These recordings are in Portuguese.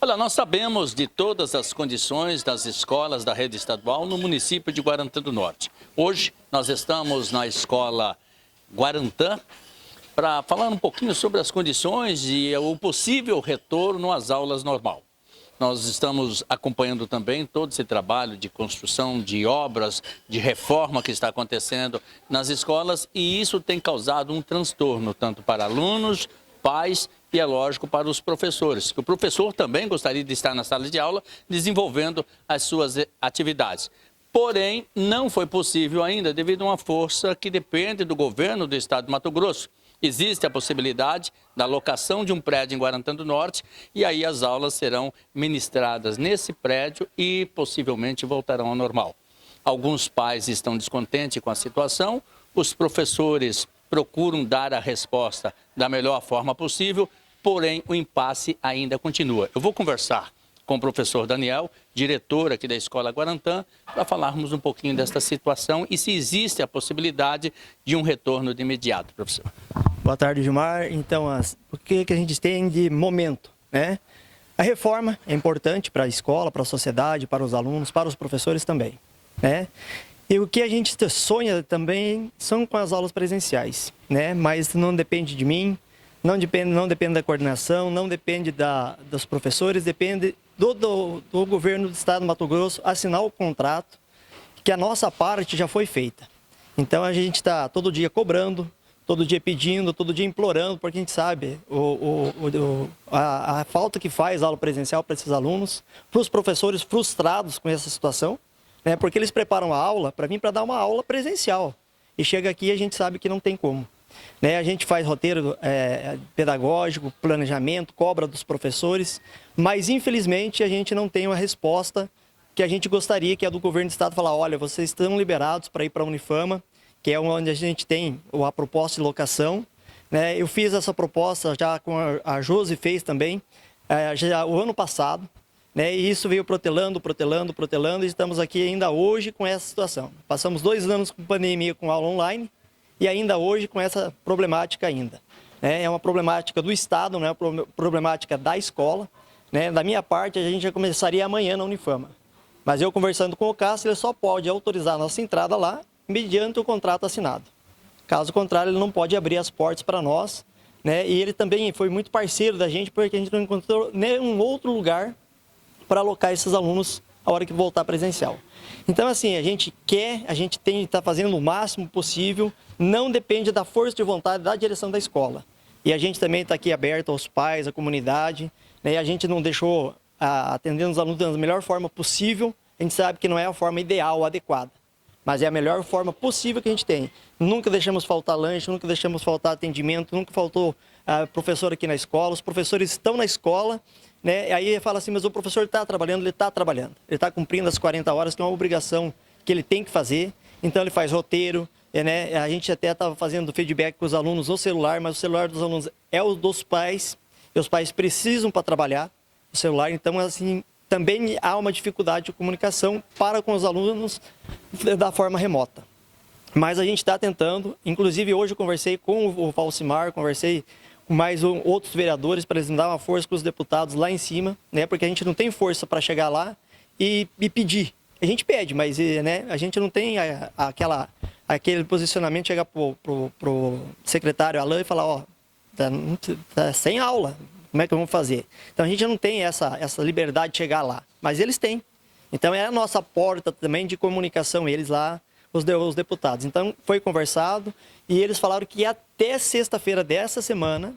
Olha, nós sabemos de todas as condições das escolas da rede estadual no município de Guarantã do Norte. Hoje nós estamos na escola Guarantã para falar um pouquinho sobre as condições e o possível retorno às aulas normal. Nós estamos acompanhando também todo esse trabalho de construção, de obras, de reforma que está acontecendo nas escolas e isso tem causado um transtorno tanto para alunos, pais e, é lógico, para os professores. O professor também gostaria de estar na sala de aula desenvolvendo as suas atividades. Porém, não foi possível ainda devido a uma força que depende do governo do estado de Mato Grosso. Existe a possibilidade da locação de um prédio em Guarantã do Norte e aí as aulas serão ministradas nesse prédio e possivelmente voltarão ao normal. Alguns pais estão descontentes com a situação, os professores procuram dar a resposta da melhor forma possível, porém o impasse ainda continua. Eu vou conversar com o professor Daniel, diretor aqui da Escola Guarantã, para falarmos um pouquinho desta situação e se existe a possibilidade de um retorno de imediato, professor. Boa tarde, Gilmar. Então, o que a gente tem de momento, né? A reforma é importante para a escola, para a sociedade, para os alunos, para os professores também, né? E o que a gente sonha também são com as aulas presenciais, né? Mas não depende de mim, não depende da coordenação, não depende dos professores, depende do governo do estado do Mato Grosso assinar o contrato, que a nossa parte já foi feita. Então a gente está todo dia cobrando, todo dia pedindo, todo dia implorando, porque a gente sabe a falta que faz a aula presencial para esses alunos, para os professores frustrados com essa situação, né? Porque eles preparam a aula para vir para dar uma aula presencial. E chega aqui e a gente sabe que não tem como. Né? A gente faz roteiro pedagógico, planejamento, cobra dos professores, mas infelizmente a gente não tem uma resposta que a gente gostaria, que é do governo do estado, falar, olha, vocês estão liberados para ir para a Unifama, que é onde a gente tem a proposta de locação. Né? Eu fiz essa proposta já com a Josi fez também, já o ano passado, né? E isso veio protelando, e estamos aqui ainda hoje com essa situação. Passamos 2 anos com pandemia, com aula online, e ainda hoje com essa problemática ainda. Né? É uma problemática do estado, não é uma problemática da escola. Né? Da minha parte, a gente já começaria amanhã na Unifama. Mas eu conversando com o Cássio, ele só pode autorizar a nossa entrada lá, mediante o contrato assinado. Caso contrário, ele não pode abrir as portas para nós, né? E ele também foi muito parceiro da gente, porque a gente não encontrou nenhum outro lugar para alocar esses alunos a hora que voltar presencial. Então, assim, a gente está fazendo o máximo possível, não depende da força de vontade da direção da escola. E a gente também está aqui aberto aos pais, à comunidade, né? E a gente não deixou atendendo os alunos da melhor forma possível. A gente sabe que não é a forma ideal, adequada, mas é a melhor forma possível que a gente tem. Nunca deixamos faltar lanche, nunca deixamos faltar atendimento, nunca faltou professor aqui na escola. Os professores estão na escola, né? Aí fala assim, mas o professor está trabalhando, ele está trabalhando. Ele está cumprindo as 40 horas, que é uma obrigação que ele tem que fazer. Então ele faz roteiro, né? A gente até estava fazendo feedback com os alunos no celular, mas o celular dos alunos é o dos pais, e os pais precisam para trabalhar o celular. Então, assim, também há uma dificuldade de comunicação para com os alunos da forma remota. Mas a gente está tentando, inclusive hoje eu conversei com o Valcimar, conversei com mais outros vereadores para eles dar uma força para os deputados lá em cima, né? Porque a gente não tem força para chegar lá e pedir. A gente pede, mas né, a gente não tem aquele posicionamento de chegar para o secretário Alain e falar, ó, tá sem aula. Como é que vamos fazer? Então a gente não tem essa liberdade de chegar lá, mas eles têm. Então é a nossa porta também de comunicação, eles lá, os deputados. Então foi conversado e eles falaram que até sexta-feira dessa semana,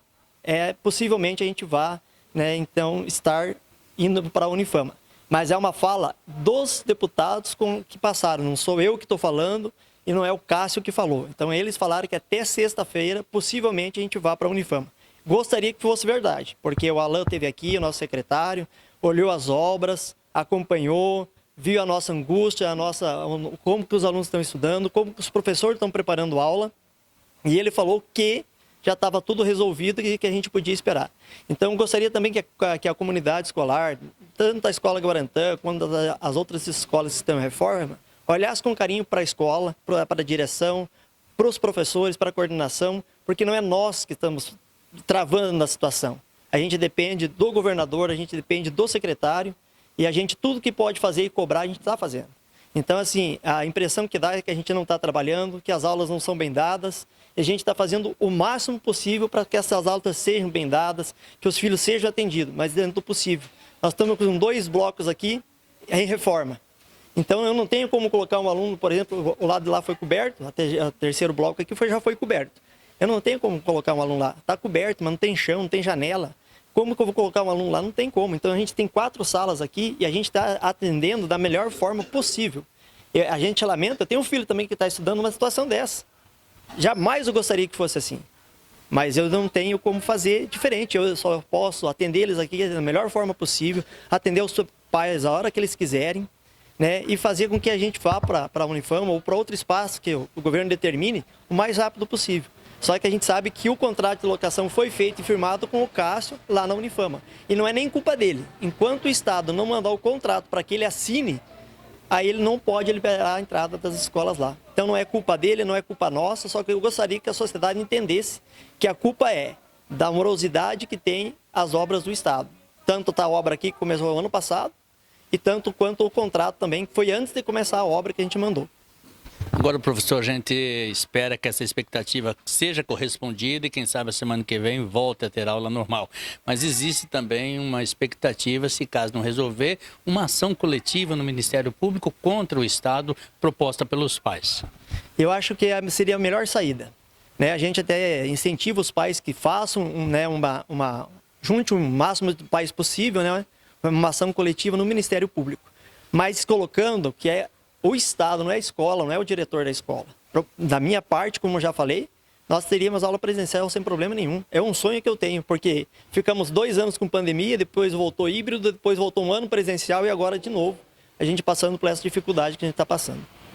possivelmente a gente vá, né, então estar indo para a Unifama. Mas é uma fala dos deputados que passaram, não sou eu que estou falando e não é o Cássio que falou. Então eles falaram que até sexta-feira, possivelmente a gente vá para a Unifama. Gostaria que fosse verdade, porque o Alain esteve aqui, o nosso secretário, olhou as obras, acompanhou, viu a nossa angústia, como que os alunos estão estudando, como que os professores estão preparando aula, e ele falou que já estava tudo resolvido e que a gente podia esperar. Então, gostaria também que a comunidade escolar, tanto a Escola Guarantã quanto as outras escolas que estão em reforma, olhasse com carinho para a escola, para a direção, para os professores, para a coordenação, porque não é nós que estamos travando a situação. a gente depende do governador, a gente depende do secretário, e a gente, tudo que pode fazer e cobrar, a gente está fazendo. Então, assim, a impressão que dá é que a gente não está trabalhando, que as aulas não são bem dadas, e a gente está fazendo o máximo possível para que essas aulas sejam bem dadas, que os filhos sejam atendidos, mas dentro do possível. Nós estamos com 2 blocos aqui em reforma. Então, eu não tenho como colocar um aluno, por exemplo, o lado de lá foi coberto, o terceiro bloco aqui já foi coberto. Eu não tenho como colocar um aluno lá. Está coberto, mas não tem chão, não tem janela. Como que eu vou colocar um aluno lá? Não tem como. Então, a gente tem 4 salas aqui e a gente está atendendo da melhor forma possível. E a gente lamenta, eu tenho um filho também que está estudando uma situação dessa. Jamais eu gostaria que fosse assim. Mas eu não tenho como fazer diferente. Eu só posso atender eles aqui da melhor forma possível, atender os pais a hora que eles quiserem, né? E fazer com que a gente vá para a Unifama ou para outro espaço que o governo determine o mais rápido possível. Só que a gente sabe que o contrato de locação foi feito e firmado com o Cássio lá na Unifama. E não é nem culpa dele. Enquanto o Estado não mandar o contrato para que ele assine, aí ele não pode liberar a entrada das escolas lá. Então não é culpa dele, não é culpa nossa, só que eu gostaria que a sociedade entendesse que a culpa é da morosidade que tem as obras do Estado. Tanto a obra aqui que começou ano passado, e tanto quanto o contrato também, que foi antes de começar a obra que a gente mandou. Agora, professor, a gente espera que essa expectativa seja correspondida e quem sabe a semana que vem volte a ter aula normal. Mas existe também uma expectativa, se caso não resolver, uma ação coletiva no Ministério Público contra o Estado proposta pelos pais. Eu acho que seria a melhor saída, né? A gente até incentiva os pais que façam, né, junte o máximo de pais possível, né, uma ação coletiva no Ministério Público. Mas colocando que é o Estado, não é a escola, não é o diretor da escola. Da minha parte, como eu já falei, nós teríamos aula presencial sem problema nenhum. É um sonho que eu tenho, porque ficamos 2 anos com pandemia, depois voltou híbrido, depois voltou 1 ano presencial e agora de novo a gente passando por essa dificuldade que a gente está passando.